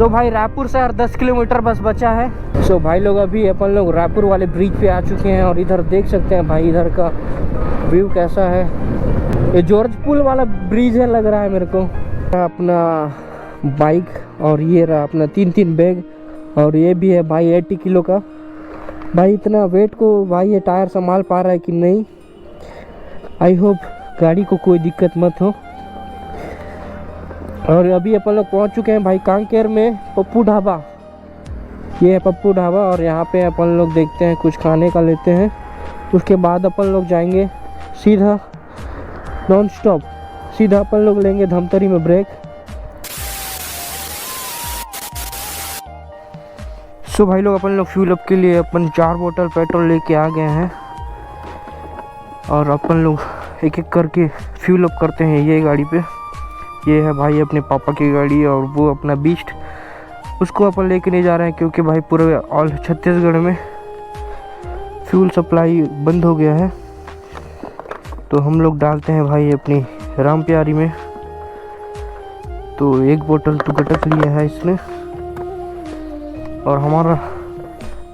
सो भाई रायपुर से हर 10 किलोमीटर बस बचा है। सो भाई लोग अभी अपन लोग रायपुर वाले ब्रिज पे आ चुके हैं और इधर देख सकते हैं भाई इधर का व्यू कैसा है। ये जॉर्ज पुल वाला ब्रिज है लग रहा है मेरे को। अपना बाइक और ये रहा अपना 3 बैग और ये भी है भाई 80 किलो का। भाई इतना वेट को भाई ये टायर संभाल पा रहा है कि नहीं। आई होप गाड़ी को कोई दिक्कत मत हो। और अभी अपन लोग पहुंच चुके हैं भाई कांकेर में पप्पू ढाबा। ये है पप्पू ढाबा और यहाँ पे अपन लोग देखते हैं कुछ खाने का लेते हैं। उसके बाद अपन लोग जाएंगे सीधा नॉन स्टॉप, सीधा अपन लोग लेंगे धमतरी में ब्रेक। सो भाई लोग अपन लोग फ्यूल अप के लिए अपन 4 बोतल पेट्रोल लेके आ गए हैं और अपन लोग एक एक करके फ्यूल अप करते हैं ये गाड़ी पे। ये है भाई अपने पापा की गाड़ी और वो अपना बीस्ट, उसको अपन लेके नहीं जा रहे हैं क्योंकि भाई पूरे ऑल छत्तीसगढ़ में फ्यूल सप्लाई बंद हो गया है। तो हम लोग डालते हैं भाई अपनी राम प्यारी में। तो 1 बोतल तो गटक लिया है इसने और हमारा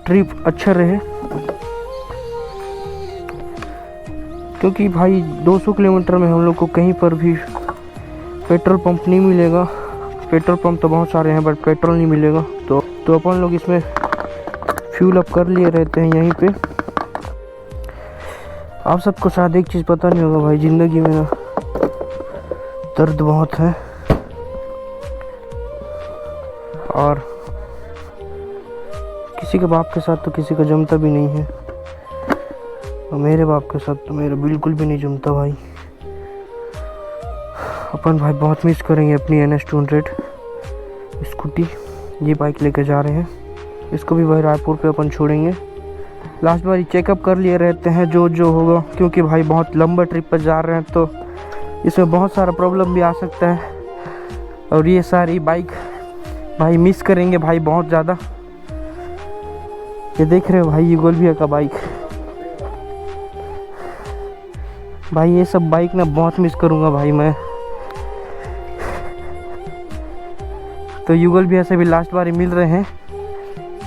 ट्रिप अच्छा रहे क्योंकि भाई 200 किलोमीटर में हम लोग को कहीं पर भी पेट्रोल पंप नहीं मिलेगा। पेट्रोल पंप तो बहुत सारे हैं बट पेट्रोल नहीं मिलेगा। तो अपन लोग इसमें फ्यूल अप कर लिए रहते हैं यहीं पे। आप सबको शायद एक चीज़ पता नहीं होगा भाई, ज़िंदगी में ना दर्द बहुत है और किसी के बाप के साथ तो किसी का जमता भी नहीं है और मेरे बाप के साथ तो मेरा बिल्कुल भी नहीं जमता भाई। अपन भाई बहुत मिस करेंगे अपनी NS200 स्कूटी। ये बाइक लेकर जा रहे हैं, इसको भी भाई रायपुर पे अपन छोड़ेंगे। लास्ट बार चेकअप कर लिए रहते हैं जो होगा क्योंकि भाई बहुत लंबा ट्रिप पर जा रहे हैं तो इसमें बहुत सारा प्रॉब्लम भी आ सकता है। और ये सारी बाइक भाई मिस करेंगे भाई बहुत ज़्यादा। ये देख रहे हो भाई ये गोलबिया का बाइक, भाई ये सब बाइक ना बहुत मिस करूँगा भाई मैं। तो युगल भैया से भी लास्ट बार मिल रहे हैं।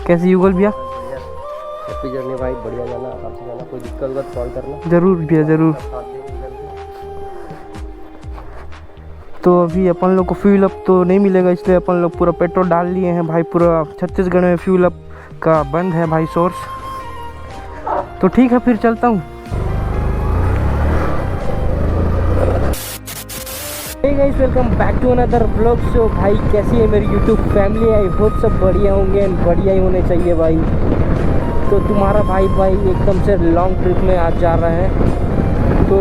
कैसे युगल भैया? हैप्पी जर्नी भाई, बढ़िया जाना, आराम से जाना, कोई दिक्कत होगा तो कॉल करना। जरूर भैया ज़रूर। तो अभी अपन लोग को फ्यूल अप तो नहीं मिलेगा इसलिए अपन लोग पूरा पेट्रोल डाल लिए हैं भाई। पूरा छत्तीसगढ़ में फ्यूल अप का बंद है भाई सोर्स। तो ठीक है फिर चलता हूँ। Hey guys, welcome back to another blog. So भाई कैसी है मेरी यूट्यूब फैमिली? आई होप सब बढ़िया होंगे एंड बढ़िया ही होने चाहिए भाई। तो तुम्हारा भाई एकदम से लॉन्ग ट्रिप में आज जा रहा है तो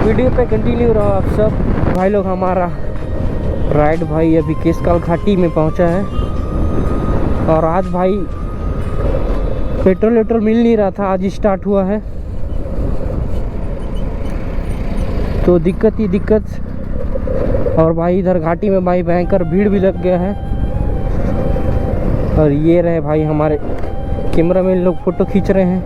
वीडियो पे कंटिन्यू रहो आप सब। भाई लोग हमारा राइड भाई अभी केसकाल घाटी में पहुंचा है और आज भाई पेट्रोल वेट्रोल मिल नहीं रहा था, आज स्टार्ट हुआ है तो दिक्कत ही दिक्कत। और भाई इधर घाटी में भाई भयंकर भीड़ भी लग गया है। और ये रहे भाई हमारे कैमरा में लोग फ़ोटो खींच रहे हैं।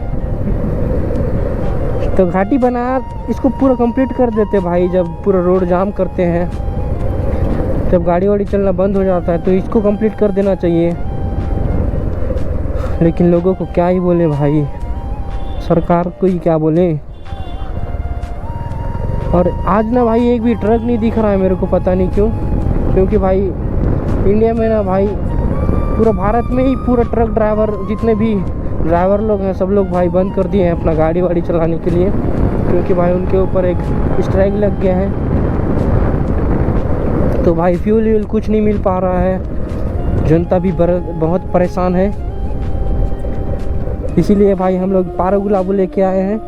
तो घाटी बनाया इसको पूरा कंप्लीट कर देते भाई जब पूरा रोड जाम करते हैं, जब गाड़ी वाड़ी चलना बंद हो जाता है तो इसको कंप्लीट कर देना चाहिए। लेकिन लोगों को क्या ही बोले भाई, सरकार को ही क्या बोले। और आज ना भाई एक भी ट्रक नहीं दिख रहा है मेरे को, पता नहीं क्यों। क्योंकि भाई इंडिया में ना भाई पूरा भारत में ही पूरा ट्रक ड्राइवर जितने भी ड्राइवर लोग हैं सब लोग भाई बंद कर दिए हैं अपना गाड़ी वाड़ी चलाने के लिए क्योंकि भाई उनके ऊपर एक स्ट्राइक लग गया है। तो भाई फ्यूल व्यूल कुछ नहीं मिल पा रहा है, जनता भी बहुत परेशान है। इसीलिए भाई हम लोग पारा गुलाबो लेके आए हैं।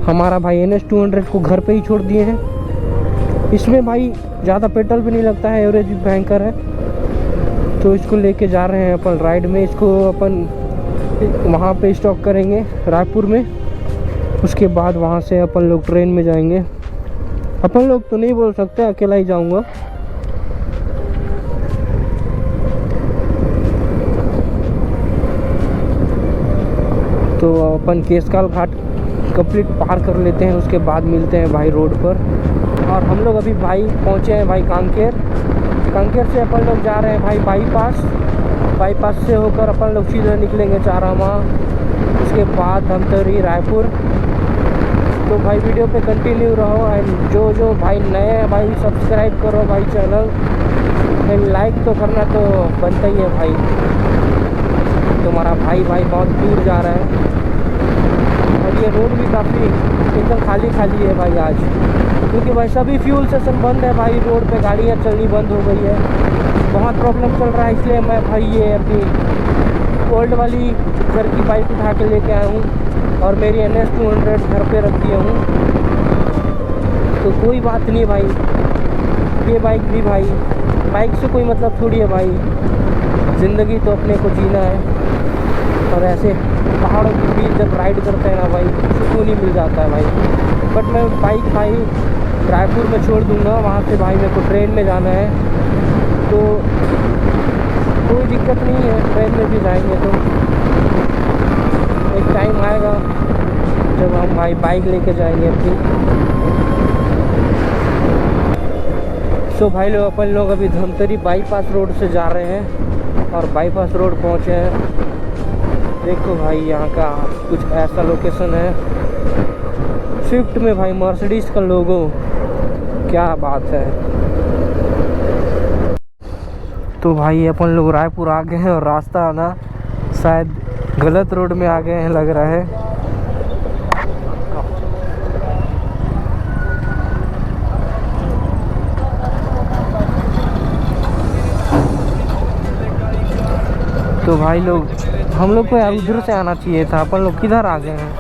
हमारा भाई NS200 को घर पे ही छोड़ दिए हैं। इसमें भाई ज़्यादा पेट्रोल भी नहीं लगता है, एवरेज भी भयंकर है। तो इसको लेके जा रहे हैं अपन राइड में। इसको अपन वहाँ पे स्टॉप करेंगे रायपुर में, उसके बाद वहाँ से अपन लोग ट्रेन में जाएंगे। अपन लोग तो नहीं बोल सकते, अकेला ही जाऊँगा। तो अपन केसकाल घाट कंप्लीट पार कर लेते हैं, उसके बाद मिलते हैं भाई रोड पर। और हम लोग अभी भाई पहुँचे हैं भाई कांकेर कांकेर से अपन लोग जा रहे हैं भाई बाईपास से होकर अपन लोग सीधे निकलेंगे चारामा, उसके बाद धमतरी रायपुर। तो भाई वीडियो पे कंटिन्यू रहो एंड जो भाई नए हैं भाई सब्सक्राइब करो भाई चैनल एंड लाइक तो करना तो बनता ही है भाई। तुम्हारा भाई बहुत दूर जा रहा है और ये रोड भी काफ़ी एकदम खाली है भाई आज, क्योंकि भाई सभी फ्यूल स्टेशन बंद है भाई, रोड पे गाड़ियाँ चलनी बंद हो गई है, बहुत प्रॉब्लम चल रहा है। इसलिए मैं भाई ये अपनी ओल्ड वाली घर की बाइक उठा के लेके आया हूँ और मेरी NS 200 घर पे रख दिया हूँ। तो कोई बात नहीं भाई, ये बाइक भी भाई, बाइक से कोई मतलब थोड़ी है भाई, ज़िंदगी तो अपने को जीना है। और ऐसे पहाड़ों के बीच जब राइड करते हैं ना भाई, सुकून ही मिल जाता है भाई। बट मैं बाइक भाई रायपुर में छोड़ दूंगा, वहाँ से भाई मेरे को ट्रेन में जाना है, तो कोई दिक्कत नहीं है, ट्रेन में भी जाएंगे। तो एक टाइम आएगा जब हम भाई बाइक लेके जाएंगे अपनी। तो भाई लोग अपन लोग अभी धमतरी बाईपास रोड से जा रहे हैं और बाईपास रोड पहुँचे हैं। देखो भाई यहाँ का कुछ ऐसा लोकेशन है, स्विफ्ट में भाई मर्सिडीज का लोगो, क्या बात है। तो भाई अपन लोग रायपुर आ गए हैं और रास्ता ना शायद गलत रोड में आ गए हैं लग रहा है। तो भाई लोग हम लोग को यार उधर से आना चाहिए था, अपन लोग किधर आ गए हैं।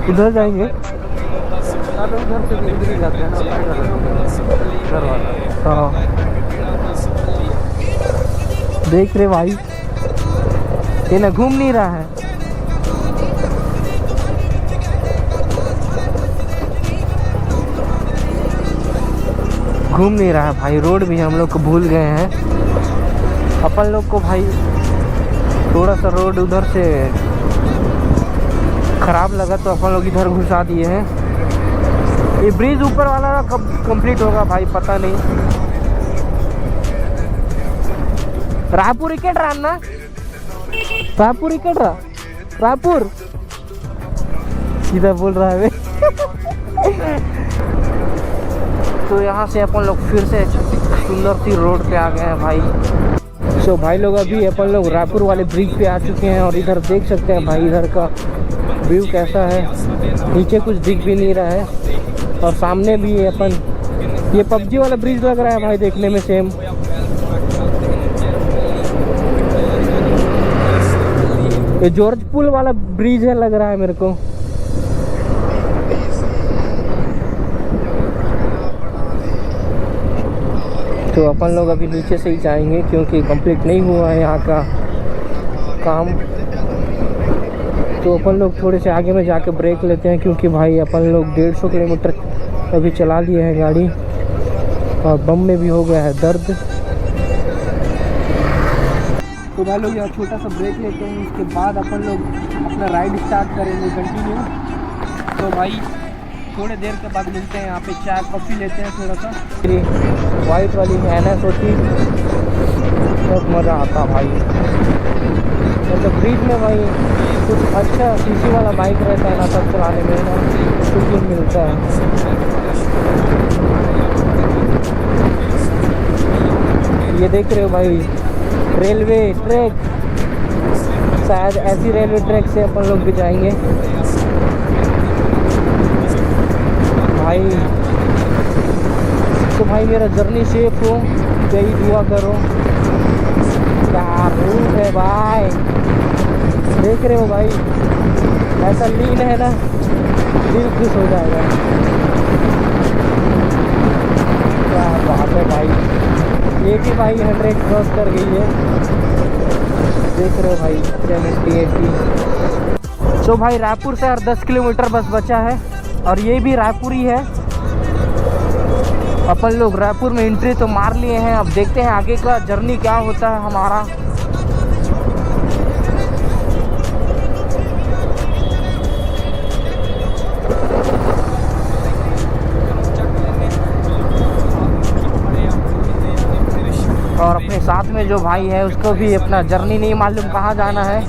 उधर जाएंगे, उधर से उधर ही जाते हैं ना। हाँ देख रहे भाई, ये ना घूम नहीं रहा है। घूम नहीं रहा है भाई, रोड भी हम लोग को भूल गए हैं। अपन लोग को भाई थोड़ा सा रोड उधर से ख़राब लगा तो अपन लोग इधर घुसा दिए हैं। ये ब्रिज ऊपर वाला ना कब कंप्लीट होगा भाई पता नहीं। रायपुर इकट रहा ना, रायपुर इकट रहा, रायपुर सीधा बोल रहा है तो यहाँ से अपन लोग फिर से सुंदर सी रोड पे आ गए हैं भाई। सो भाई लोग अभी अपन लोग रायपुर वाले ब्रिज पे आ चुके हैं और इधर देख सकते हैं भाई इधर का व्यू कैसा है, नीचे कुछ दिख भी नहीं रहा है और सामने भी अपन ये PUBG वाला ब्रिज लग रहा है भाई देखने में सेम। ये जॉर्ज पुल वाला ब्रिज है लग रहा है मेरे को। तो अपन लोग अभी नीचे से ही जाएंगे क्योंकि कंप्लीट नहीं हुआ है यहाँ का काम। तो अपन लोग थोड़े से आगे में जाके ब्रेक लेते हैं क्योंकि भाई अपन लोग 150 किलोमीटर अभी चला लिए हैं गाड़ी और बम में भी हो गया है दर्द। तो भाई लोग यहाँ छोटा सा ब्रेक लेते हैं, उसके बाद अपन लोग अपना राइड स्टार्ट करेंगे कंटिन्यू। तो भाई थोड़े देर के बाद मिलते हैं, यहाँ पे चाय कॉफ़ी लेते हैं थोड़ा सा। वाइट वाली NS होती बहुत मज़ा आता भाई, मतलब ब्रिज में भाई कुछ अच्छा CC वाला बाइक रहता है ना तब चलाने में ना सुकून मिलता है। ये देख रहे हो भाई रेलवे ट्रैक, शायद ऐसी रेलवे ट्रैक से अपन लोग भी जाएंगे भाई। तो भाई मेरा जर्नी सेफ हो, यही दुआ करो। क्या रूट है भाई, देख रहे हो भाई ऐसा लीन है ना, दिल खुश हो जाएगा। क्या बात है भाई, ये भी भाई 100 क्रॉस कर गई है, देख रहे हो भाई 70-80। तो भाई रायपुर से और 10 किलोमीटर बस बचा है और ये भी रायपुर ही है। अपन लोग रायपुर में एंट्री तो मार लिए हैं, अब देखते हैं आगे का जर्नी क्या होता है हमारा। में जो भाई है उसको भी अपना जर्नी नहीं मालूम कहाँ जाना है,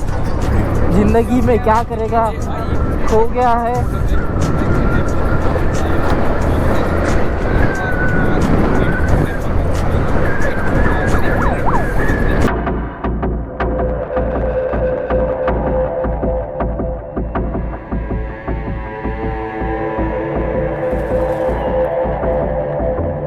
ज़िंदगी में क्या करेगा, खो गया है।